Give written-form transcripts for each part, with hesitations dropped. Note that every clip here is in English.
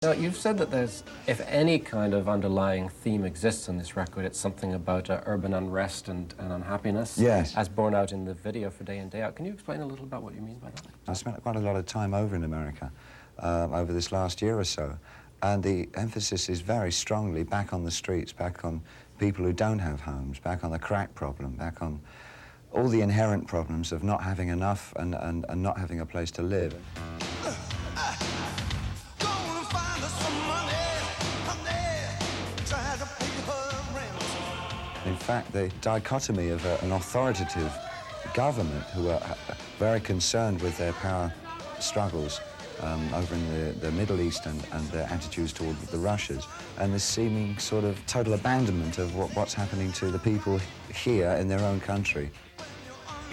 Now, you've said that there's, if any kind of underlying theme exists in this record, it's something about urban unrest and unhappiness. Yes. As borne out in the video for Day In, Day Out. Can you explain a little about what you mean by that? I spent quite a lot of time over in America over this last year or so, and the emphasis is very strongly back on the streets, back on people who don't have homes, back on the crack problem, back on all the inherent problems of not having enough and not having a place to live. In fact, the dichotomy of an authoritative government who are very concerned with their power struggles over in the Middle East and their attitudes toward the Russians, and this seeming sort of total abandonment of what's happening to the people here in their own country.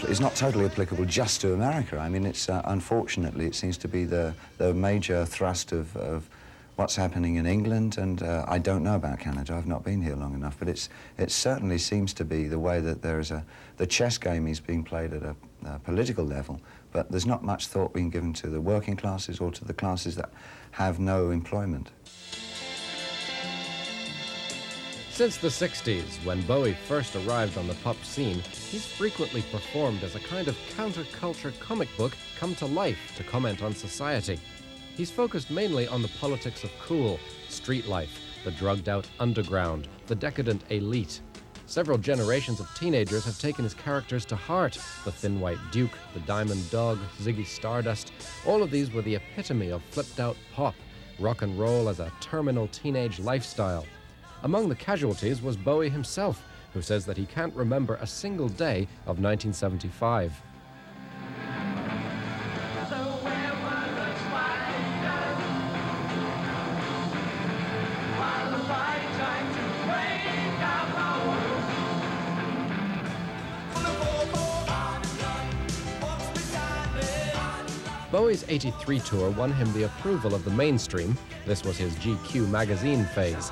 It's not totally applicable just to America. I mean, it's unfortunately, it seems to be the major thrust of what's happening in England, and I don't know about Canada. I've not been here long enough, but it certainly seems to be the way that there is the chess game is being played at a political level, but there's not much thought being given to the working classes or to the classes that have no employment. Since the 60s, when Bowie first arrived on the pop scene, he's frequently performed as a kind of counterculture comic book come to life to comment on society. He's focused mainly on the politics of cool, street life, the drugged-out underground, the decadent elite. Several generations of teenagers have taken his characters to heart. The Thin White Duke, the Diamond Dog, Ziggy Stardust. All of these were the epitome of flipped-out pop, rock and roll as a terminal teenage lifestyle. Among the casualties was Bowie himself, who says that he can't remember a single day of 1975. Bowie's '83 tour won him the approval of the mainstream. This was his GQ magazine phase.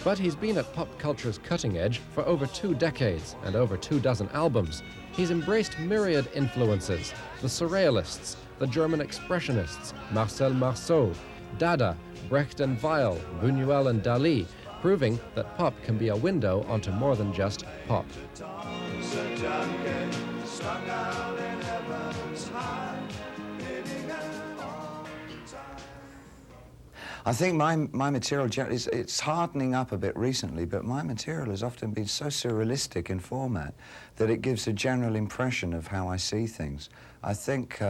But he's been at pop culture's cutting edge for over 2 decades and over 24 albums. He's embraced myriad influences: the Surrealists, the German Expressionists, Marcel Marceau, Dada, Brecht and Weill, Buñuel and Dalí, proving that pop can be a window onto more than just pop. I think my material, it's hardening up a bit recently, but my material has often been so surrealistic in format that it gives a general impression of how I see things. I think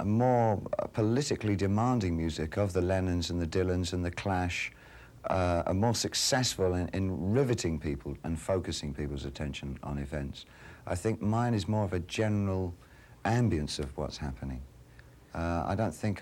more politically demanding music of the Lennons and the Dylans and the Clash are more successful in riveting people and focusing people's attention on events. I think mine is more of a general ambience of what's happening. I don't think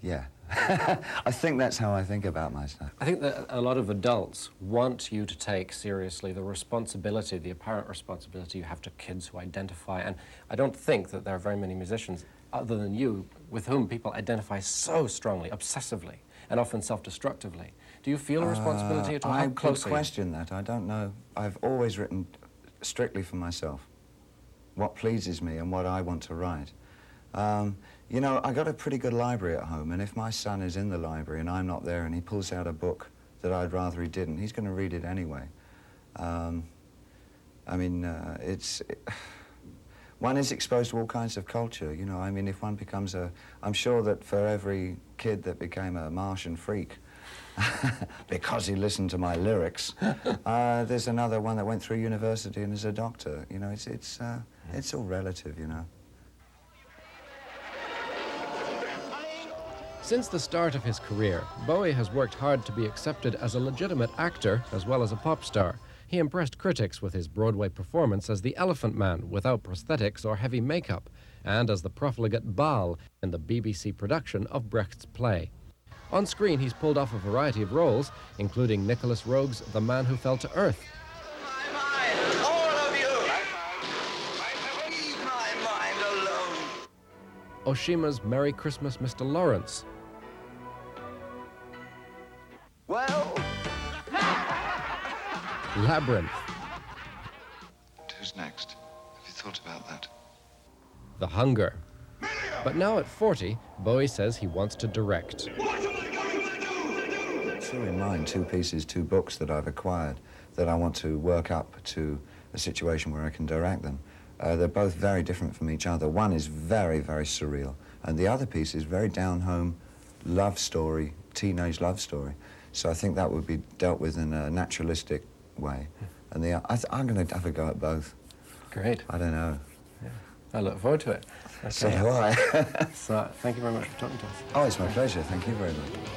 yeah. I think that's how I think about my stuff. I think that a lot of adults want you to take seriously the responsibility, the apparent responsibility you have to kids who identify, and I don't think that there are very many musicians other than you with whom people identify so strongly, obsessively, and often self-destructively. Do you feel a responsibility at all? I could question that. I don't know. I've always written strictly for myself, what pleases me and what I want to write. You know, I got a pretty good library at home, and if my son is in the library and I'm not there and he pulls out a book that I'd rather he didn't, he's going to read it anyway. I mean, one is exposed to all kinds of culture, you know. I mean, if one becomes I'm sure that for every kid that became a Martian freak because he listened to my lyrics, there's another one that went through university and is a doctor. You know, it's all relative, you know. Since the start of his career, Bowie has worked hard to be accepted as a legitimate actor as well as a pop star. He impressed critics with his Broadway performance as the Elephant Man without prosthetics or heavy makeup, and as the profligate Baal in the BBC production of Brecht's play. On screen, he's pulled off a variety of roles, including Nicholas Roeg's The Man Who Fell to Earth, Oshima's Merry Christmas, Mr. Lawrence, Well, Labyrinth, Who's next? Have you thought about that? The Hunger. But now at 40, Bowie says he wants to direct. Two in mind, two pieces, two books that I've acquired that I want to work up to a situation where I can direct them. They're both very different from each other. One is very, very surreal, and the other piece is very down-home love story, teenage love story. So I think that would be dealt with in a naturalistic way. And I'm going to have a go at both. Great. I don't know. Yeah. I look forward to it. Okay. So do I. So, thank you very much for talking to us. Oh, it's my pleasure. Thank you very much.